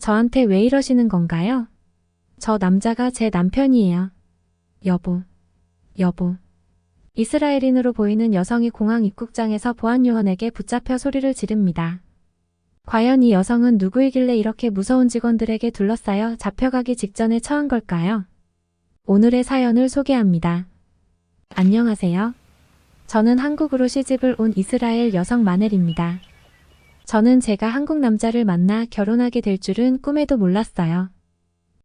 저한테 왜 이러시는 건가요? 저 남자가 제 남편이에요. 여보. 여보. 이스라엘인으로 보이는 여성이 공항 입국장에서 보안요원에게 붙잡혀 소리를 지릅니다. 과연 이 여성은 누구이길래 이렇게 무서운 직원들에게 둘러싸여 잡혀가기 직전에 처한 걸까요? 오늘의 사연을 소개합니다. 안녕하세요. 저는 한국으로 시집을 온 이스라엘 여성 마넬입니다. 저는 제가 한국 남자를 만나 결혼하게 될 줄은 꿈에도 몰랐어요.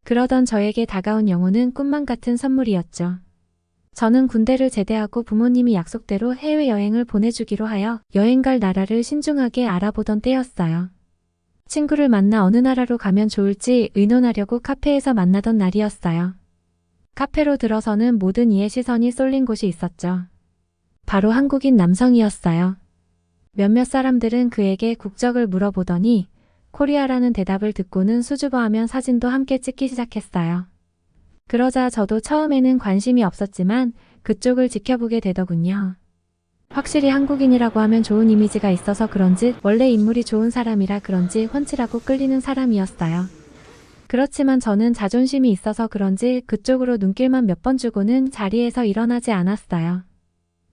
그러던 저에게 다가온 영혼은 꿈만 같은 선물이었죠. 저는 군대를 제대하고 부모님이 약속대로 해외여행을 보내주기로 하여 여행 갈 나라를 신중하게 알아보던 때였어요. 친구를 만나 어느 나라로 가면 좋을지 의논하려고 카페에서 만나던 날이었어요. 카페로 들어서는 모든 이의 시선이 쏠린 곳이 있었죠. 바로 한국인 남성이었어요. 몇몇 사람들은 그에게 국적을 물어보더니 코리아라는 대답을 듣고는 수줍어하면 사진도 함께 찍기 시작했어요. 그러자 저도 처음에는 관심이 없었지만 그쪽을 지켜보게 되더군요. 확실히 한국인이라고 하면 좋은 이미지가 있어서 그런지 원래 인물이 좋은 사람이라 그런지 훤칠하고 끌리는 사람이었어요. 그렇지만 저는 자존심이 있어서 그런지 그쪽으로 눈길만 몇 번 주고는 자리에서 일어나지 않았어요.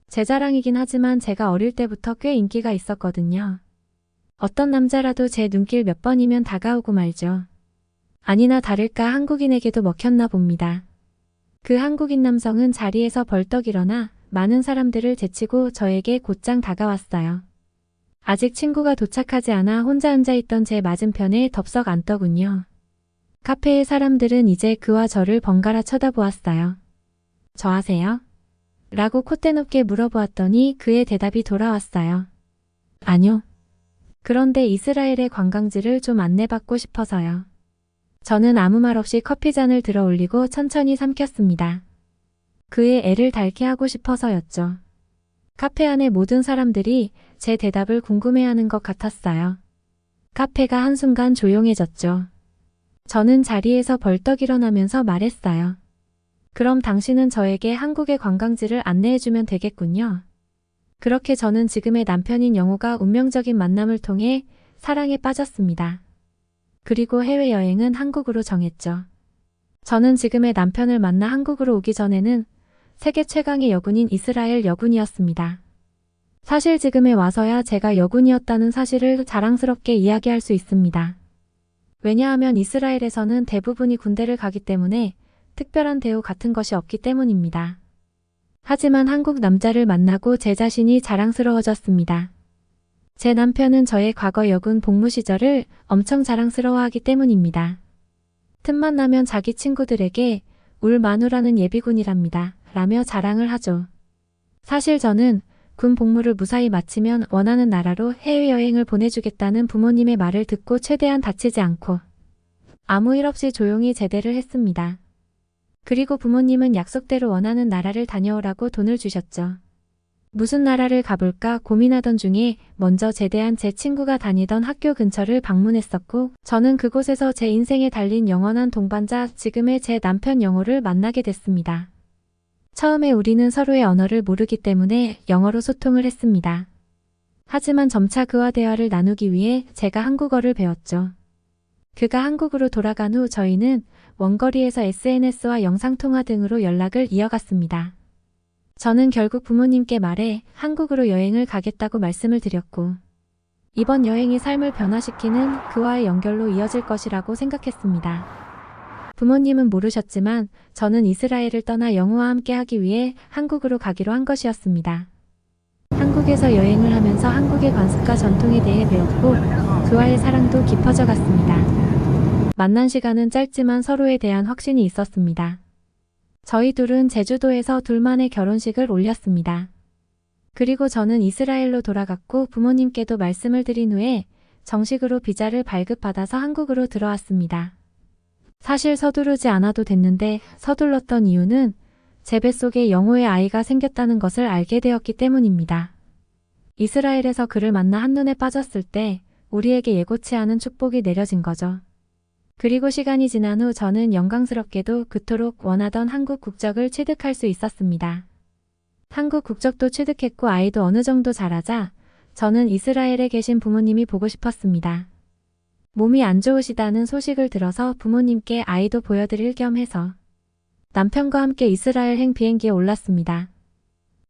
제 자랑이긴 하지만 제가 어릴 때부터 꽤 인기가 있었거든요. 어떤 남자라도 제 눈길 몇 번이면 다가오고 말죠. 아니나 다를까 한국인에게도 먹혔나 봅니다. 그 한국인 남성은 자리에서 벌떡 일어나 많은 사람들을 제치고 저에게 곧장 다가왔어요. 아직 친구가 도착하지 않아 혼자 앉아있던 제 맞은편에 덥석 앉더군요. 카페의 사람들은 이제 그와 저를 번갈아 쳐다보았어요. 저 아세요? 라고 콧대 높게 물어보았더니 그의 대답이 돌아왔어요. 아뇨. 그런데 이스라엘의 관광지를 좀 안내받고 싶어서요. 저는 아무 말 없이 커피잔을 들어 올리고 천천히 삼켰습니다. 그의 애를 닳게 하고 싶어서였죠. 카페 안의 모든 사람들이 제 대답을 궁금해하는 것 같았어요. 카페가 한순간 조용해졌죠. 저는 자리에서 벌떡 일어나면서 말했어요. 그럼 당신은 저에게 한국의 관광지를 안내해주면 되겠군요. 그렇게 저는 지금의 남편인 영호가 운명적인 만남을 통해 사랑에 빠졌습니다. 그리고 해외여행은 한국으로 정했죠. 저는 지금의 남편을 만나 한국으로 오기 전에는 세계 최강의 여군인 이스라엘 여군이었습니다. 사실 지금에 와서야 제가 여군이었다는 사실을 자랑스럽게 이야기할 수 있습니다. 왜냐하면 이스라엘에서는 대부분이 군대를 가기 때문에 특별한 대우 같은 것이 없기 때문입니다. 하지만 한국 남자를 만나고 제 자신이 자랑스러워졌습니다. 제 남편은 저의 과거 여군 복무 시절을 엄청 자랑스러워하기 때문입니다. 틈만 나면 자기 친구들에게 울 마누라는 예비군이랍니다. 라며 자랑을 하죠. 사실 저는 군 복무를 무사히 마치면 원하는 나라로 해외여행을 보내주겠다는 부모님의 말을 듣고 최대한 다치지 않고 아무 일 없이 조용히 제대를 했습니다. 그리고 부모님은 약속대로 원하는 나라를 다녀오라고 돈을 주셨죠. 무슨 나라를 가볼까 고민하던 중에 먼저 제대한 제 친구가 다니던 학교 근처를 방문했었고 저는 그곳에서 제 인생에 달린 영원한 동반자 지금의 제 남편 영호를 만나게 됐습니다. 처음에 우리는 서로의 언어를 모르기 때문에 영어로 소통을 했습니다. 하지만 점차 그와 대화를 나누기 위해 제가 한국어를 배웠죠. 그가 한국으로 돌아간 후 저희는 원거리에서 SNS와 영상통화 등으로 연락을 이어갔습니다. 저는 결국 부모님께 말해 한국으로 여행을 가겠다고 말씀을 드렸고 이번 여행이 삶을 변화시키는 그와의 연결로 이어질 것이라고 생각했습니다. 부모님은 모르셨지만 저는 이스라엘을 떠나 영호와 함께 하기 위해 한국으로 가기로 한 것이었습니다. 한국에서 여행을 하면서 한국의 관습과 전통에 대해 배웠고 그와의 사랑도 깊어져 갔습니다. 만난 시간은 짧지만 서로에 대한 확신이 있었습니다. 저희 둘은 제주도에서 둘만의 결혼식을 올렸습니다. 그리고 저는 이스라엘로 돌아갔고 부모님께도 말씀을 드린 후에 정식으로 비자를 발급받아서 한국으로 들어왔습니다. 사실 서두르지 않아도 됐는데 서둘렀던 이유는 제 뱃속에 영호의 아이가 생겼다는 것을 알게 되었기 때문입니다. 이스라엘에서 그를 만나 한눈에 빠졌을 때 우리에게 예고치 않은 축복이 내려진 거죠. 그리고 시간이 지난 후 저는 영광스럽게도 그토록 원하던 한국 국적을 취득할 수 있었습니다. 한국 국적도 취득했고 아이도 어느 정도 자라자 저는 이스라엘에 계신 부모님이 보고 싶었습니다. 몸이 안 좋으시다는 소식을 들어서 부모님께 아이도 보여드릴 겸 해서 남편과 함께 이스라엘행 비행기에 올랐습니다.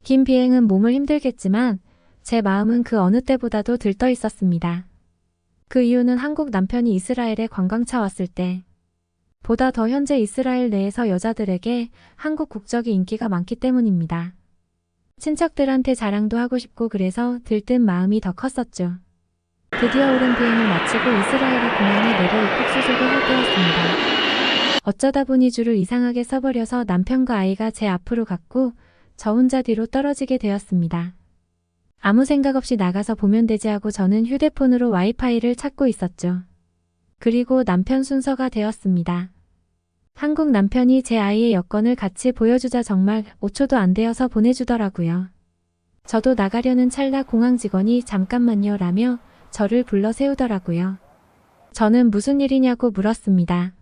긴 비행은 몸을 힘들겠지만 제 마음은 그 어느 때보다도 들떠 있었습니다. 그 이유는 한국 남편이 이스라엘에 관광차 왔을 때 보다 더 현재 이스라엘 내에서 여자들에게 한국 국적이 인기가 많기 때문입니다. 친척들한테 자랑도 하고 싶고 그래서 들뜬 마음이 더 컸었죠. 드디어 오랜 비행을 마치고 이스라엘의 공항에 내려 입국 수속을 할 때였습니다. 어쩌다 보니 줄을 이상하게 써버려서 남편과 아이가 제 앞으로 갔고 저 혼자 뒤로 떨어지게 되었습니다. 아무 생각 없이 나가서 보면 되지 하고 저는 휴대폰으로 와이파이를 찾고 있었죠. 그리고 남편 순서가 되었습니다. 한국 남편이 제 아이의 여권을 같이 보여주자 정말 5초도 안 되어서 보내주더라고요. 저도 나가려는 찰나 공항 직원이 잠깐만요 라며 저를 불러 세우더라고요. 저는 무슨 일이냐고 물었습니다.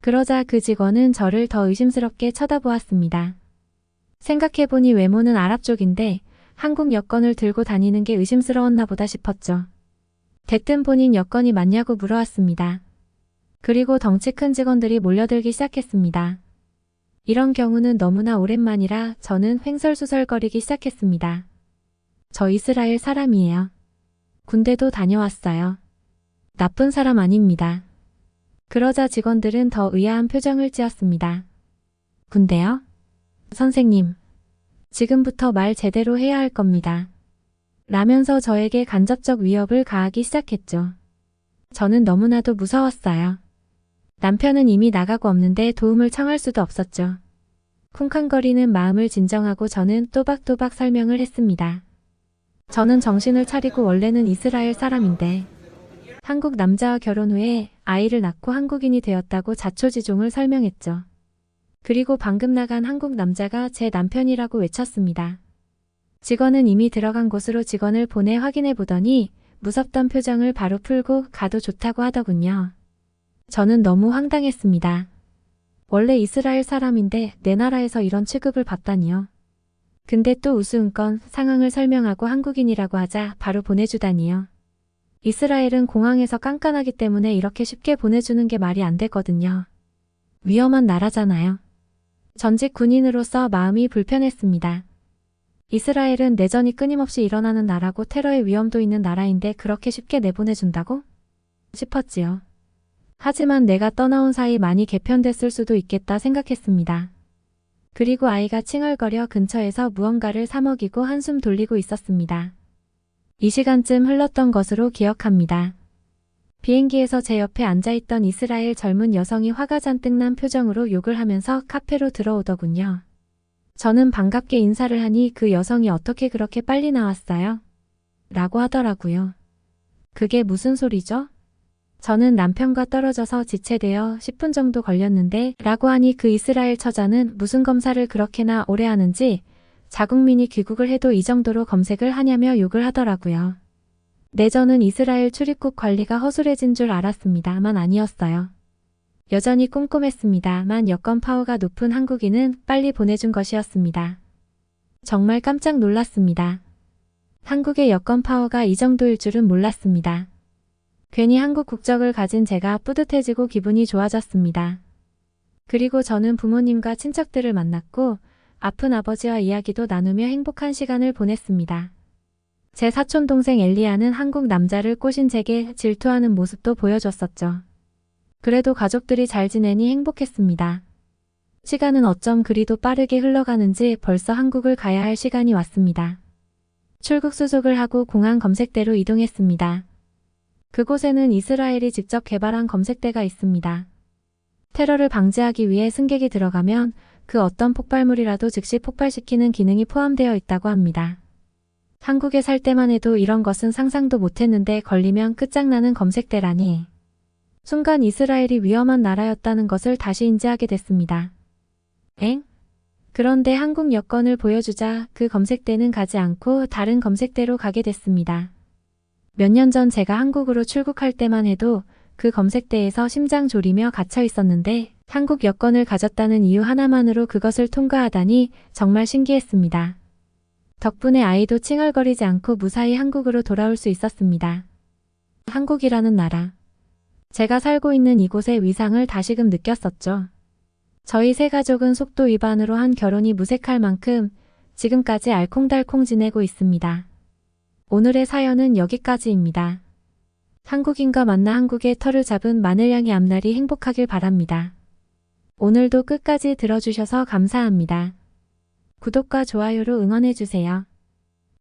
그러자 그 직원은 저를 더 의심스럽게 쳐다보았습니다. 생각해보니 외모는 아랍 쪽인데 한국 여권을 들고 다니는 게 의심스러웠나 보다 싶었죠. 대뜸 본인 여권이 맞냐고 물어왔습니다. 그리고 덩치 큰 직원들이 몰려들기 시작했습니다. 이런 경우는 너무나 오랜만이라 저는 횡설수설거리기 시작했습니다. 저 이스라엘 사람이에요. 군대도 다녀왔어요. 나쁜 사람 아닙니다. 그러자 직원들은 더 의아한 표정을 지었습니다. 군대요? 선생님, 지금부터 말 제대로 해야 할 겁니다. 라면서 저에게 간접적 위협을 가하기 시작했죠. 저는 너무나도 무서웠어요. 남편은 이미 나가고 없는데 도움을 청할 수도 없었죠. 쿵쾅거리는 마음을 진정하고 저는 또박또박 설명을 했습니다. 저는 정신을 차리고 원래는 이스라엘 사람인데 한국 남자와 결혼 후에 아이를 낳고 한국인이 되었다고 자초지종을 설명했죠. 그리고 방금 나간 한국 남자가 제 남편이라고 외쳤습니다. 직원은 이미 들어간 곳으로 직원을 보내 확인해 보더니 무섭던 표정을 바로 풀고 가도 좋다고 하더군요. 저는 너무 황당했습니다. 원래 이스라엘 사람인데 내 나라에서 이런 취급을 받다니요. 근데 또 우스운건 상황을 설명하고 한국인이라고 하자 바로 보내주다니요. 이스라엘은 공항에서 깐깐하기 때문에 이렇게 쉽게 보내주는 게 말이 안 되거든요. 위험한 나라잖아요. 전직 군인으로서 마음이 불편했습니다. 이스라엘은 내전이 끊임없이 일어나는 나라고 테러의 위험도 있는 나라인데 그렇게 쉽게 내보내준다고? 싶었지요. 하지만 내가 떠나온 사이 많이 개편됐을 수도 있겠다 생각했습니다. 그리고 아이가 칭얼거려 근처에서 무언가를 사먹이고 한숨 돌리고 있었습니다. 이 시간쯤 흘렀던 것으로 기억합니다. 비행기에서 제 옆에 앉아있던 이스라엘 젊은 여성이 화가 잔뜩 난 표정으로 욕을 하면서 카페로 들어오더군요. 저는 반갑게 인사를 하니 그 여성이 어떻게 그렇게 빨리 나왔어요? 라고 하더라고요. 그게 무슨 소리죠? 저는 남편과 떨어져서 지체되어 10분 정도 걸렸는데 라고 하니 그 이스라엘 처자는 무슨 검사를 그렇게나 오래 하는지 자국민이 귀국을 해도 이 정도로 검색을 하냐며 욕을 하더라고요. 내전은 이스라엘 출입국 관리가 허술해진 줄 알았습니다만 아니었어요. 여전히 꼼꼼했습니다만 여권 파워가 높은 한국인은 빨리 보내준 것이었습니다. 정말 깜짝 놀랐습니다. 한국의 여권 파워가 이 정도일 줄은 몰랐습니다. 괜히 한국 국적을 가진 제가 뿌듯해지고 기분이 좋아졌습니다. 그리고 저는 부모님과 친척들을 만났고 아픈 아버지와 이야기도 나누며 행복한 시간을 보냈습니다. 제 사촌 동생 엘리아는 한국 남자를 꼬신 제게 질투하는 모습도 보여줬었죠. 그래도 가족들이 잘 지내니 행복했습니다. 시간은 어쩜 그리도 빠르게 흘러가는지 벌써 한국을 가야 할 시간이 왔습니다. 출국 수속을 하고 공항 검색대로 이동했습니다. 그곳에는 이스라엘이 직접 개발한 검색대가 있습니다. 테러를 방지하기 위해 승객이 들어가면 그 어떤 폭발물이라도 즉시 폭발시키는 기능이 포함되어 있다고 합니다. 한국에 살 때만 해도 이런 것은 상상도 못했는데 걸리면 끝장나는 검색대라니. 순간 이스라엘이 위험한 나라였다는 것을 다시 인지하게 됐습니다. 엥? 그런데 한국 여권을 보여주자 그 검색대는 가지 않고 다른 검색대로 가게 됐습니다. 몇 년 전 제가 한국으로 출국할 때만 해도 그 검색대에서 심장 졸이며 갇혀 있었는데 한국 여권을 가졌다는 이유 하나만으로 그것을 통과하다니 정말 신기했습니다. 덕분에 아이도 칭얼거리지 않고 무사히 한국으로 돌아올 수 있었습니다. 한국이라는 나라. 제가 살고 있는 이곳의 위상을 다시금 느꼈었죠. 저희 세 가족은 속도 위반으로 한 결혼이 무색할 만큼 지금까지 알콩달콩 지내고 있습니다. 오늘의 사연은 여기까지입니다. 한국인과 만나 한국의 터를 잡은 마늘향이 앞날이 행복하길 바랍니다. 오늘도 끝까지 들어주셔서 감사합니다. 구독과 좋아요로 응원해주세요.